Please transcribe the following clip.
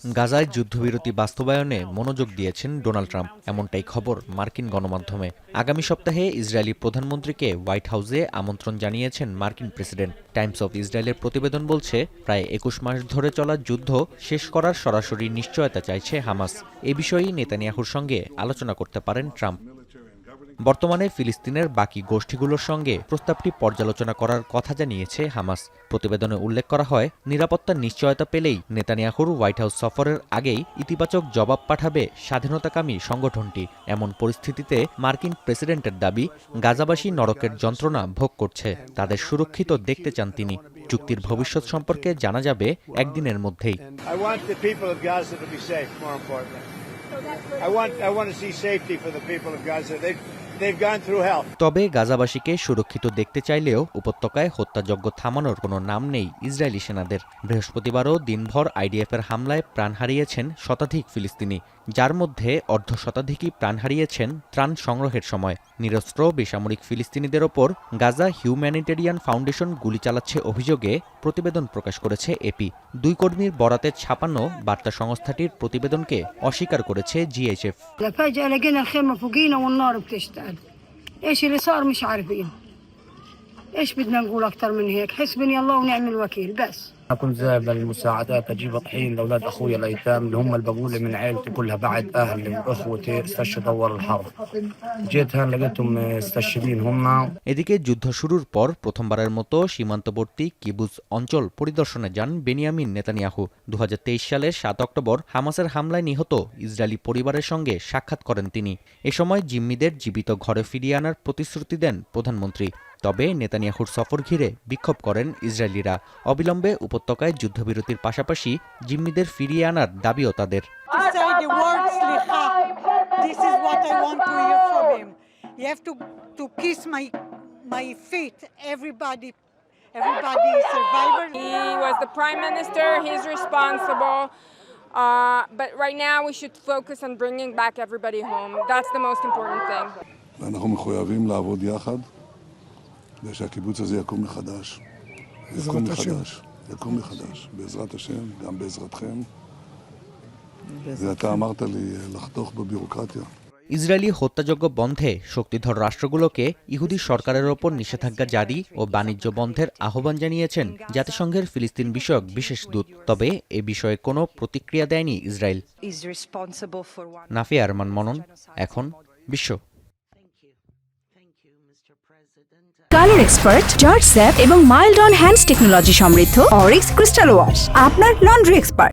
গাজায় যুদ্ধবিরতি বাস্তবায়নে মনোযোগ দিয়েছেন ডোনাল্ড ট্রাম্প, এমনটাই খবর মার্কিন গণমাধ্যমে। আগামী সপ্তাহে ইসরায়েলি প্রধানমন্ত্রীকে হোয়াইট হাউসে আমন্ত্রণ জানিয়েছেন মার্কিন প্রেসিডেন্ট। টাইমস অফ ইসরায়েলের প্রতিবেদন বলছে, প্রায় ২১ মাস ধরে চলা যুদ্ধ শেষ করার সরাসরি নিশ্চয়তা চাইছে হামাস। এ বিষয়েই নেতানিয়াহুর সঙ্গে আলোচনা করতে পারেন ট্রাম্প। বর্তমানে ফিলিস্তিনের বাকি গোষ্ঠীগুলোর সঙ্গে প্রস্তাবটি পর্যালোচনা করার কথা জানিয়েছে হামাস। প্রতিবেদনে উল্লেখ করা হয়, নিরাপত্তার নিশ্চয়তা পেলেই নেতানিয়াহুর হোয়াইট হাউস সফরের আগেই ইতিবাচক জবাব পাঠাবে স্বাধীনতাকামী সংগঠনটি। এমন পরিস্থিতিতে মার্কিন প্রেসিডেন্টের দাবি, গাজাবাসী নরকের যন্ত্রণা ভোগ করছে, তাদের সুরক্ষিত দেখতে চান তিনি। চুক্তির ভবিষ্যৎ সম্পর্কে জানা যাবে একদিনের মধ্যেই। তবে গাজাবাসীকে সুরক্ষিত দেখতে চাইলেও উপত্যকায় হত্যাযজ্ঞ থামানোর কোনো নাম নেই ইসরায়েলি সেনাদের। বৃহস্পতিবারও দিনভর আইডিএফের হামলায় প্রাণ হারিয়েছেন শতাধিক ফিলিস্তিনি, যার মধ্যে অর্ধশতাধিকই প্রাণ হারিয়েছেন ত্রাণ সংগ্রহের সময়। নিরস্ত্র বেসামরিক ফিলিস্তিনিদের ওপর গাজা হিউম্যানিটেরিয়ান ফাউন্ডেশন গুলি চালাচ্ছে অভিযোগে প্রতিবেদন প্রকাশ করেছে এপি। 2 কর্মীর বরাতে ছাপানো বার্তা সংস্থাটির প্রতিবেদনকে অস্বীকার করেছে জিএইচএফ। ايش اللي صار مش عارفين ايش بدنا نقول اكثر من هيك حسبني الله ونعم الوكيل بس كنت ذاهب للمساعدات اجيب الطحين لاولاد اخوي الايتام اللي هم البقوله من عائلتي كلها بعد اهلي واخوتي استشهدوا ورا الحرب جيت هون لقيتهم مستشهدين هم। এদিকে যুদ্ধ শুরুর পর প্রথমবারের মতো সীমান্তবর্তী কিবুজ অঞ্চল পরিদর্শনে যান বেনিয়ামিন নেতানিয়াহু। 2023 সালের 7 অক্টোবর হামাসের হামলায় নিহত ইসরায়েলি পরিবারের সঙ্গে সাক্ষাৎ করেন তিনি। এ সময় জিম্মিদের জীবিত ঘরে ফিরিয়ে আনার প্রতিশ্রুতি দেন প্রধানমন্ত্রী। তবে নেতানিয়াহুর সফর ঘিরে বিক্ষোভ করেন ইসরায়েলিরা। অবিলম্বে উপত্যকায় যুদ্ধবিরতির পাশাপাশি জিম্মিদের ফিরিয়ে আনার দাবিও তাদের। But right now we should focus on bringing back everybody home. That's the most important thing. ואנחנו מחויבים לעבוד יחד כדי שהקיבוץ הזה יקום מחדש. יקום מחדש. בעזרת השם, גם בעזרתכם. ואתה אמרת לי לחתוך בביורוקרטיה. Israeli হত্যাযজ্ঞ বন্ধে শক্তিধর রাষ্ট্রগুলোকে ইহুদি সরকারের ওপর নিষেধাজ্ঞা জারি ও বাণিজ্য বন্ধের আহ্বান জানিয়েছেন জাতিসংঘের ফিলিস্তিন বিষয়ক বিশেষ দূত। তবে এ বিষয়ে কোনো প্রতিক্রিয়া দেয়নি ইসরায়েল। নাফিয়া আরমান মনন, এখন বিশ্ব। কালার এক্সপার্ট, জর্জ স্যাপ এবং মাইল্ড অন হ্যান্ডস টেকনোলজি সমৃদ্ধ অরিক্স ক্রিস্টাল ওয়াশ আপনার লন্ড্রি এক্সপার্ট।